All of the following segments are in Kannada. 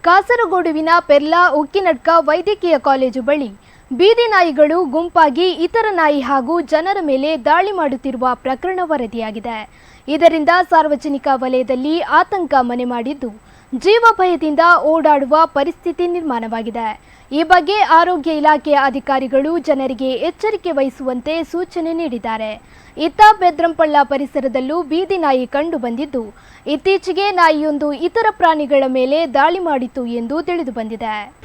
ಕಾಸರಗೋಡುವಿನ ಪೆರ್ಲಾ ಉಕ್ಕಿನಡ್ಕ ವೈದ್ಯಕೀಯ ಕಾಲೇಜು ಬಳಿ ಬೀದಿ ನಾಯಿಗಳು ಗುಂಪಾಗಿ ಇತರ ನಾಯಿ ಹಾಗೂ ಜನರ ಮೇಲೆ ದಾಳಿ ಮಾಡುತ್ತಿರುವ ಪ್ರಕರಣ ವರದಿಯಾಗಿದೆ. ಇದರಿಂದ ಸಾರ್ವಜನಿಕ ವಲಯದಲ್ಲಿ ಆತಂಕ ಮನೆ ಮಾಡಿದ್ದು, ಜೀವ ಭಯದಿಂದ ಓಡಾಡುವ ಪರಿಸ್ಥಿತಿ ನಿರ್ಮಾಣವಾಗಿದೆ. ಈ ಬಗ್ಗೆ ಆರೋಗ್ಯ ಇಲಾಖೆಯ ಅಧಿಕಾರಿಗಳು ಜನರಿಗೆ ಎಚ್ಚರಿಕೆ ವಹಿಸುವಂತೆ ಸೂಚನೆ ನೀಡಿದ್ದಾರೆ. ಇತ್ತ ಬೆದ್ರಂಪಳ್ಳ ಪರಿಸರದಲ್ಲೂ ಬೀದಿ ನಾಯಿ ಕಂಡು ಬಂದಿದ್ದು, ಇತ್ತೀಚೆಗೆ ನಾಯಿಯೊಂದು ಇತರ ಪ್ರಾಣಿಗಳ ಮೇಲೆ ದಾಳಿ ಮಾಡಿತು ಎಂದು ತಿಳಿದು ಬಂದಿದೆ.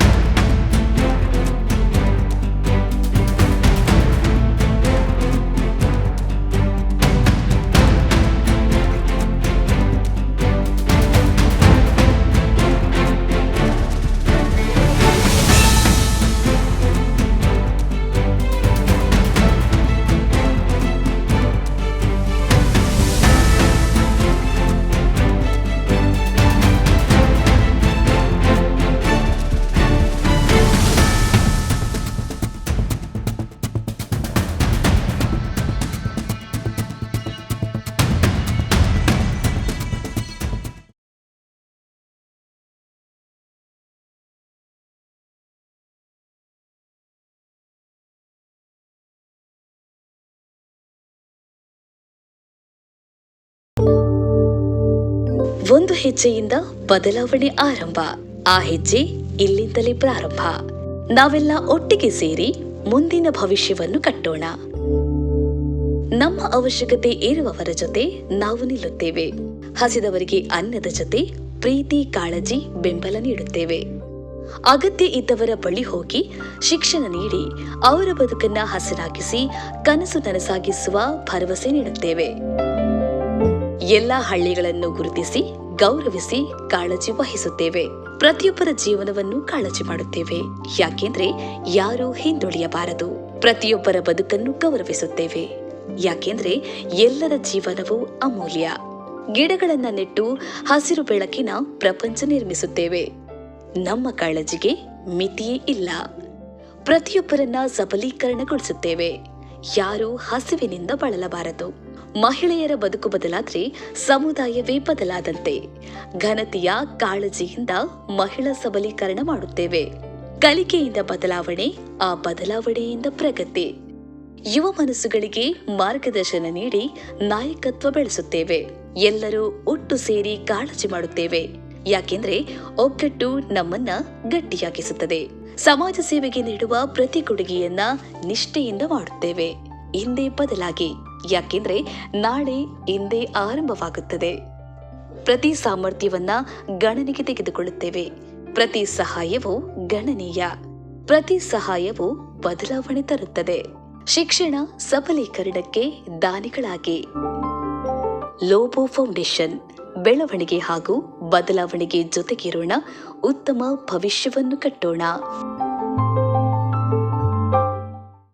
ಒಂದು ಹೆಜ್ಜೆಯಿಂದ ಬದಲಾವಣೆ ಆರಂಭ. ಆ ಹೆಜ್ಜೆ ಇಲ್ಲಿಂದಲೇ ಪ್ರಾರಂಭ. ನಾವೆಲ್ಲ ಒಟ್ಟಿಗೆ ಸೇರಿ ಮುಂದಿನ ಭವಿಷ್ಯವನ್ನು ಕಟ್ಟೋಣ. ನಮ್ಮ ಅವಶ್ಯಕತೆ ಇರುವವರ ಜೊತೆ ನಾವು ನಿಲ್ಲುತ್ತೇವೆ. ಹಸಿದವರಿಗೆ ಅನ್ನದ ಜೊತೆ ಪ್ರೀತಿ, ಕಾಳಜಿ, ಬೆಂಬಲ ನೀಡುತ್ತೇವೆ. ಅಗತ್ಯ ಇದ್ದವರ ಬಳಿ ಹೋಗಿ ಶಿಕ್ಷಣ ನೀಡಿ ಅವರ ಬದುಕನ್ನ ಹಸನಾಗಿಸಿ ಕನಸು ನನಸಾಗಿಸುವ ಭರವಸೆ ನೀಡುತ್ತೇವೆ. ಎಲ್ಲ ಹಳ್ಳಿಗಳನ್ನು ಗುರುತಿಸಿ ಗೌರವಿಸಿ ಕಾಳಜಿ ವಹಿಸುತ್ತೇವೆ. ಪ್ರತಿಯೊಬ್ಬರ ಜೀವನವನ್ನು ಕಾಳಜಿ ಮಾಡುತ್ತೇವೆ. ಯಾಕೆಂದ್ರೆ ಯಾರೂ ಹಿಂದುಳಿಯಬಾರದು. ಪ್ರತಿಯೊಬ್ಬರ ಬದುಕನ್ನು ಗೌರವಿಸುತ್ತೇವೆ. ಯಾಕೆಂದ್ರೆ ಎಲ್ಲರ ಜೀವನವೂ ಅಮೂಲ್ಯ. ಗಿಡಗಳನ್ನ ನೆಟ್ಟು ಹಸಿರು ಬೆಳಕಿನ ಪ್ರಪಂಚ ನಿರ್ಮಿಸುತ್ತೇವೆ. ನಮ್ಮ ಕಾಳಜಿಗೆ ಮಿತಿಯೇ ಇಲ್ಲ. ಪ್ರತಿಯೊಬ್ಬರನ್ನ ಸಬಲೀಕರಣಗೊಳಿಸುತ್ತೇವೆ. ಯಾರೂ ಹಸಿವಿನಿಂದ ಬಳಲಬಾರದು. ಮಹಿಳೆಯರ ಬದುಕು ಬದಲಾದ್ರೆ ಸಮುದಾಯವೇ ಬದಲಾದಂತೆ. ಘನತೆಯ ಕಾಳಜಿಯಿಂದ ಮಹಿಳಾ ಸಬಲೀಕರಣ ಮಾಡುತ್ತೇವೆ. ಕಲಿಕೆಯಿಂದ ಬದಲಾವಣೆ, ಆ ಬದಲಾವಣೆಯಿಂದ ಪ್ರಗತಿ. ಯುವ ಮನಸ್ಸುಗಳಿಗೆ ಮಾರ್ಗದರ್ಶನ ನೀಡಿ ನಾಯಕತ್ವ ಬೆಳೆಸುತ್ತೇವೆ. ಎಲ್ಲರೂ ಒಟ್ಟು ಸೇರಿ ಕಾಳಜಿ ಮಾಡುತ್ತೇವೆ. ಯಾಕೆಂದ್ರೆ ಒಗ್ಗಟ್ಟು ನಮ್ಮನ್ನ ಗಟ್ಟಿಯಾಗಿಸುತ್ತದೆ. ಸಮಾಜ ಸೇವೆಗೆ ನೀಡುವ ಪ್ರತಿ ಕೊಡುಗೆಯನ್ನ ನಿಷ್ಠೆಯಿಂದ ಮಾಡುತ್ತೇವೆ. ಇಂದೇ ಬದಲಾಗಿ. ಯಾಕೆಂದ್ರೆ ನಾಳೆ ಇಂದೇ ಆರಂಭವಾಗುತ್ತದೆ. ಪ್ರತಿ ಸಾಮರ್ಥ್ಯವನ್ನ ಗಣನೆಗೆ ತೆಗೆದುಕೊಳ್ಳುತ್ತೇವೆ. ಪ್ರತಿ ಸಹಾಯವೂ ಗಣನೀಯ. ಪ್ರತಿ ಸಹಾಯವೂ ಬದಲಾವಣೆ ತರುತ್ತದೆ. ಶಿಕ್ಷಣ ಸಬಲೀಕರಣಕ್ಕೆ ದಾನಿಗಳಾಗಿ. ಲೋಬೋ ಫೌಂಡೇಶನ್. ಬೆಳವಣಿಗೆ ಹಾಗೂ ಬದಲಾವಣೆಗೆ ಜೊತೆಗಿರೋಣ. ಉತ್ತಮ ಭವಿಷ್ಯವನ್ನು ಕಟ್ಟೋಣ.